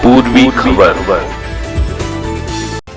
पूर्वी खबर।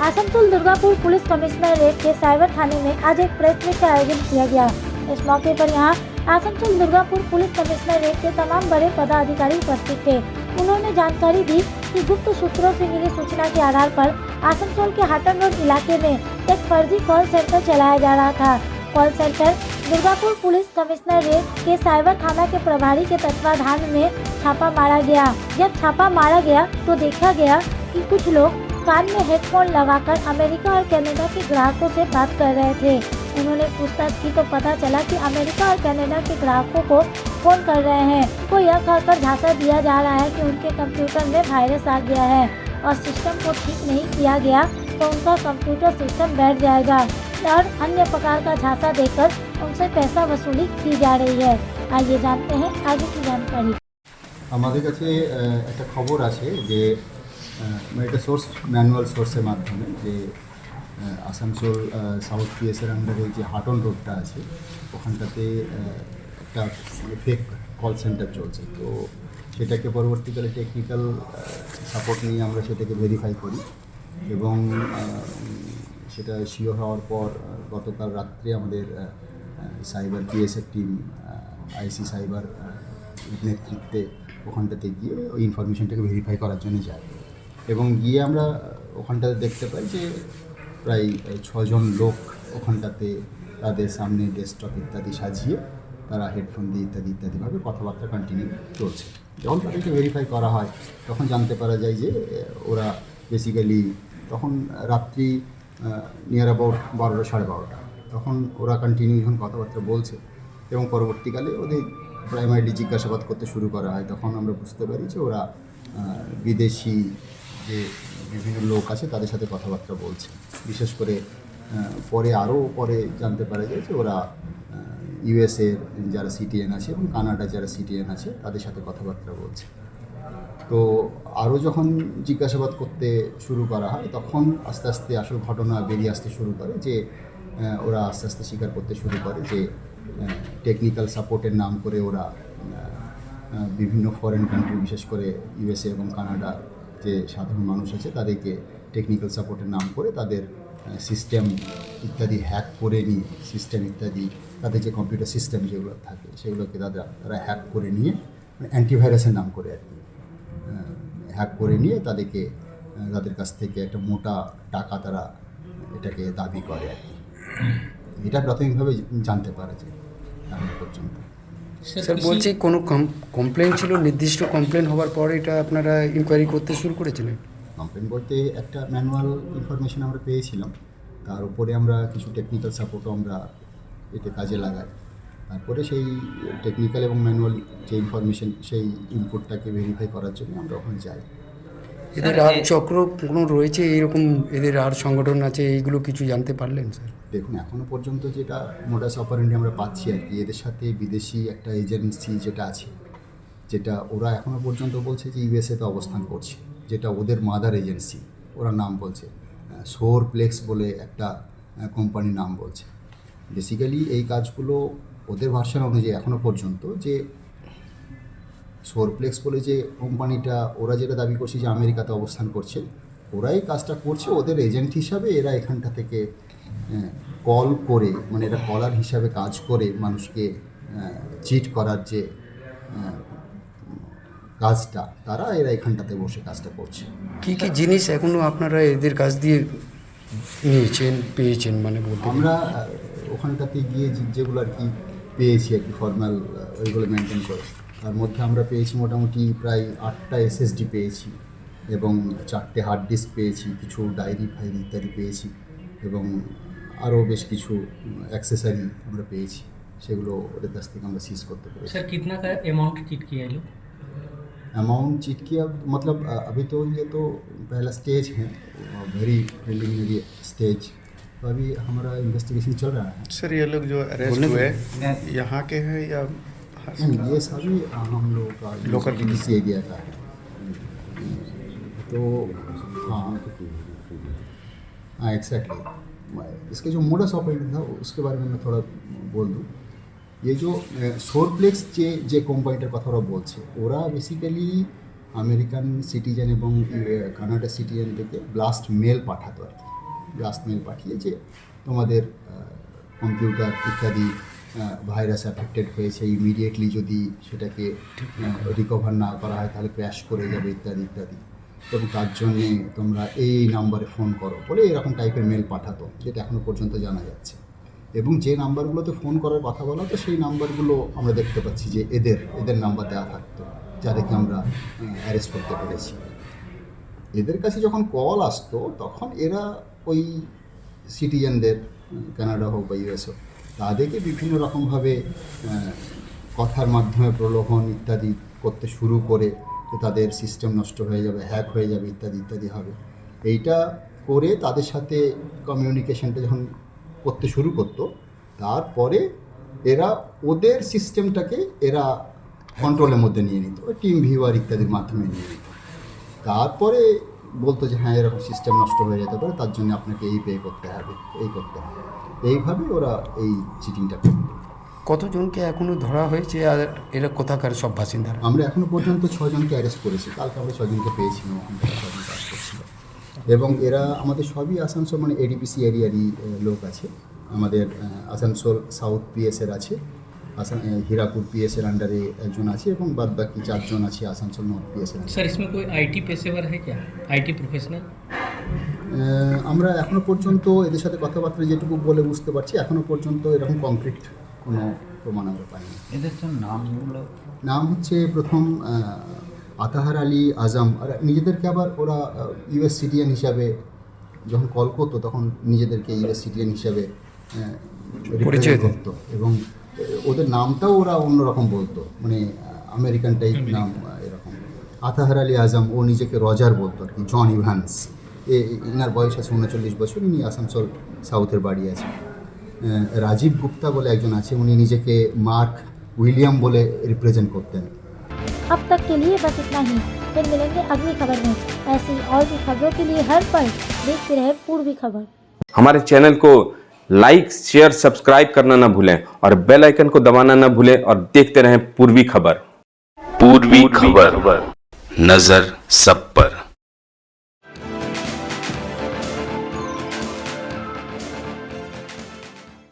Asansol Durgapur police commissionerate के साइबर थाने में आज एक प्रेस मीट का आयोजन किया गया। इस मौके पर यहां आसनसोल दुर्गापुर पुलिस कमिश्नरेट के तमाम बड़े पदाधिकारी उपस्थित थे। उन्होंने जानकारी दी कि गुप्त सूत्रों से मिली सूचना के आधार पर आसनसोल के हाटन रोड इलाके में एक फर्जी कॉल सेंटर चलाया जा रहा था। Call centre Durgapur police commissionerate के साइबर थाना के प्रभारी के तत्वाधान में छापा मारा गया। जब छापा मारा गया तो देखा गया कि कुछ लोग कान में हेडफोन लगाकर अमेरिका और कनाडा के ग्राहकों से बात कर रहे थे। उन्होंने पूछताछ की तो पता चला कि अमेरिका और कनाडा के ग्राहकों को फोन कर रहे हैं को यह कहकर झांसा दिया जा रहा है कि उनके कंप्यूटर में वायरस आ गया है और सिस्टम को ठीक नहीं किया गया तो उनका कंप्यूटर सिस्टम बैठ जाएगा और अन्य प्रकार का झांसा देकर उनसे पैसा वसूली की जा रही है। आइए जानते हैं आगे की जानकारी। আমাদের কাছে একটা খবর আছে যে এটা সোর্স ম্যানুয়াল সোর্সের মাধ্যমে যে আসানসোল সাউথ পিএসের আন্ডারে যে হাটন রোডটা আছে ওখানটাতে একটা ফেক কল সেন্টার চলছে। তো সেটাকে পরবর্তীকালে টেকনিক্যাল সাপোর্ট নিয়ে আমরা সেটাকে ভেরিফাই করি এবং সেটা শিওর হওয়ার পর গতকাল রাত্রে আমাদের সাইবার পিএসের টিম আইসি সাইবার নেতৃত্বে ওখানটাতে গিয়ে ওই ইনফরমেশনটাকে ভেরিফাই করার জন্য যাই এবং গিয়ে আমরা ওখানটাতে দেখতে পাই যে প্রায় 6 জন লোক ওখানটাতে তাদের সামনে ডেস্কটপ ইত্যাদি সাজিয়ে তারা হেডফোন দিয়ে ইত্যাদিভাবে কথাবার্তা কন্টিনিউ চলছে। যখন তাদেরকে ভেরিফাই করা হয় তখন জানতে পারা যায় যে ওরা বেসিক্যালি তখন রাত্রি নিয়ার অ্যাবাউট 12টা সাড়ে 12টা তখন ওরা কন্টিনিউ যখন কথাবার্তা বলছে এবং পরবর্তীকালে ওদের প্রাইমারিলি জিজ্ঞাসাবাদ করতে শুরু করা হয় তখন আমরা বুঝতে পারি যে ওরা বিদেশি যে বিভিন্ন লোক আছে তাদের সাথে কথাবার্তা বলছে। বিশেষ করে পরে জানতে পারা যায় যে ওরা ইউএসএর যারা সিটিএন আছে এবং কানাডার যারা সিটিএন আছে তাদের সাথে কথাবার্তা বলছে। তো আরও যখন জিজ্ঞাসাবাদ করতে শুরু করা হয় তখন আস্তে আস্তে আসল ঘটনা বেরিয়ে আসতে শুরু করে যে ওরা আস্তে আস্তে স্বীকার করতে শুরু করে যে টেকনিক্যাল সাপোর্টের নাম করে ওরা বিভিন্ন ফরেন কান্ট্রি বিশেষ করে ইউএসএ এবং কানাডা যে সাধারণ মানুষ আছে তাদেরকে টেকনিক্যাল সাপোর্টের নাম করে তাদের সিস্টেম ইত্যাদি হ্যাক করে নিয়ে সিস্টেম ইত্যাদি তাদের যে কম্পিউটার সিস্টেম যেগুলো থাকে সেগুলোকে তারা হ্যাক করে নিয়ে অ্যান্টিভাইরাসের নাম করে আর কি হ্যাক করে নিয়ে তাদের কাছ থেকে একটা মোটা টাকা তারা এটাকে দাবি করে আর কি। এটা প্রাথমিকভাবে জানতে পারা যায় এখন পর্যন্ত। স্যার বলছি কোনো কমপ্লেন ছিল, নির্দিষ্ট কমপ্লেন হওয়ার পর এটা আপনারা ইনকোয়ারি করতে শুরু করেছিলেন? কমপ্লেন বলতে একটা ম্যানুয়াল ইনফরমেশন আমরা পেয়েছিলাম, তার উপরে আমরা কিছু টেকনিক্যাল সাপোর্টও আমরা এতে কাজে লাগাই। তারপরে সেই টেকনিক্যাল এবং ম্যানুয়াল যে ইনফরমেশন সেই ইনপুটটাকে ভেরিফাই করার জন্য আমরা ওখানে যাই। এদের আর চক্র কোনো রয়েছে এরকম, এদের আর সংগঠন আছে, এইগুলো কিছু জানতে পারলেন স্যার? দেখুন এখনও পর্যন্ত যেটা মোডাস অপারেন্ডি আমরা পাচ্ছি আর কি, এদের সাথে বিদেশি একটা এজেন্সি যেটা আছে যেটা ওরা এখনও পর্যন্ত বলছে যে ইউএসএতে অবস্থান করছে, যেটা ওদের মাদার এজেন্সি ওরা নাম বলছে সোরপ্লেক্স বলে একটা কোম্পানির নাম বলছে। বেসিক্যালি এই কাজগুলো ওদের ভার্সন অনুযায়ী এখনও পর্যন্ত যে সোরপ্লেক্স বলে যে কোম্পানিটা ওরা যেটা দাবি করছে যে আমেরিকাতে অবস্থান করছে, ওরাই কাজটা করছে ওদের এজেন্ট হিসাবে। এরা এখানটা থেকে কল করে মানে এরা কলার হিসাবে কাজ করে মানুষকে চিট করার যে কাজটা এরা এখানটাতে বসে কাজটা করছে। কী কী জিনিস এখনও আপনারা এদের কাছ দিয়ে নিয়েছেন পেয়েছেন মানে বলতে? আমরা ওখানটাতে গিয়ে যেগুলো আর কি পেয়েছি আর কি ফর্মাল ওইগুলো মেনটেন করে, তার মধ্যে আমরা পেয়েছি মোটামুটি প্রায় 8টা এসএসডি পেয়েছি এবং 4টে হার্ড ডিস্ক পেয়েছি, কিছু ডায়েরি ফাইল ইত্যাদি পেয়েছি এবং আরও বেশ কিছু অ্যাক্সেসরি আমরা পেয়েছি, সেগুলো ওদের কাছ থেকে আমরা সিজ করতে পেরেছি। सर कितना का अमाउंट चिट किया है लोग? अमाउंट चिट किया मतलब अभी तो ये तो पहला स्टेज है, वेरी प्रिलिमिनरी स्टेज, तो अभी हमारा इन्वेस्टिगेशन चल रहा है। सर ये लोग जो अरेस्ट हुए यहाँ के हैं या ये सभी हम लोगों का लोकल किसी एरिया का है। तो हाँ एग्जैक्टली, इसके जो मोडस ऑपरेंडी था उसके बारे में मैं थोड़ा बोल दूँ। ये जो সোরপ্লেক্স যে কোম্পানিটার কথা ওরা বলছে, ওরা বেসিক্যালি আমেরিকান সিটিজেন এবং কানাডা সিটিজেন থেকে ব্লাস্ট মেল পাঠাতো আর কি। ব্লাস্ট মেল পাঠিয়ে যে তোমাদের কম্পিউটার ইত্যাদি ভাইরাস অ্যাফেক্টেড হয়েছে, ইমিডিয়েটলি যদি সেটাকে রিকভার না করা হয় তাহলে ক্র্যাশ করে যাবে ইত্যাদি ইত্যাদি, এবং তার জন্যে তোমরা এই নাম্বারে ফোন করো বলে এরকম টাইপের মেল পাঠাতো, যেটা এখনও পর্যন্ত জানা যাচ্ছে। এবং যে নাম্বারগুলোতে ফোন করার কথা বলা হতো সেই নাম্বারগুলো আমরা দেখতে পাচ্ছি যে এদের নাম্বার দেওয়া থাকতো, যাদেরকে আমরা অ্যারেস্ট করতে পেরেছি। এদের কাছে যখন কল আসতো তখন এরা ওই সিটিজেনদের, কানাডা হোক বা ইউএস হোক, তাদেরকে বিভিন্ন রকমভাবে কথার মাধ্যমে প্রলোভন ইত্যাদি করতে শুরু করে যে তাদের সিস্টেম নষ্ট হয়ে যাবে, হ্যাক হয়ে যাবে ইত্যাদি ইত্যাদি হবে। এইটা করে তাদের সাথে কমিউনিকেশনটা যখন করতে শুরু করতো, তারপরে এরা ওদের সিস্টেমটাকে এরা কন্ট্রোলের মধ্যে নিয়ে নিত, টিম ভিউয়ার ইত্যাদির মাধ্যমে নিয়ে নিত। তারপরে বলতো যে হ্যাঁ এরকম সিস্টেম নষ্ট হয়ে যেতে পারে, তার জন্য আপনাকে এই পে করতে হবে, এই করতে হবে। এইভাবে ওরা এই চিটিংটা করত। কতজনকে এখনো ধরা হয়েছে আর এরা কোথাকার সব বাসিন্দারা? আমরা এখনও পর্যন্ত 6 জনকে অ্যারেস্ট করেছি, কালকে আমরা 6 জনকে পেয়েছিলাম, ওখান থেকে 6 জন কাজ করছিল। এবং এরা আমাদের সবই আসানসোল মানে এডিপিসি এরিয়ারই লোক আছে। আমাদের আসানসোল সাউথ পিএসের আছে, হীরাপুর পিএসের আন্ডারে একজন আছে, এবং বাদ বাকি 4 জন আছে আসানসোল নর্থ পিএসের। सर इसमें कोई आईटी पेशेवर है क्या, आईटी प्रोफेशनल? আমরা এখনও পর্যন্ত এদের সাথে কথাবার্তা যেটুকু বলে বুঝতে পারছি, এখনও পর্যন্ত এরকম কংক্রিট কোনো প্রমাণ আমরা পাইনি। এদের তো নামগুলো নাম হচ্ছে প্রথম আতাহার আলী আজম, আর নিজেদেরকে আবার ওরা ইউএস সিটিজেন হিসাবে যখন কল করতো তখন নিজেদেরকে ইউএস সিটিজেন হিসাবে পরিচয় করতো, এবং ওদের নামটাও ওরা অন্যরকম বলতো, মানে আমেরিকান টাইপ নাম এরকম। আতাহার আলী আজম ও নিজেকে রজার বলতো আর কি, জন ইভান্স। ইনার বয়স আছে 39 বছর, ইনি আসানসোল সাউথের বাড়ি আছে। রাজীব গুপ্তা বলে একজন আছে, উনি নিজেকে মার্ক উইলিয়াম বলে রিপ্রেজেন্ট করতেন। अब तक के लिए बस इतना ही, फिर मिलेंगे अगली खबर में। ऐसी और भी खबरों के लिए हर पल देखते रहे पूर्वी खबर। हमारे चैनल को लाइक शेयर सब्सक्राइब करना ना भूलें और बेल आइकन को दबाना ना भूलें और देखते रहें पूर्वी खबर। पूर्वी खबर, नजर सब पर।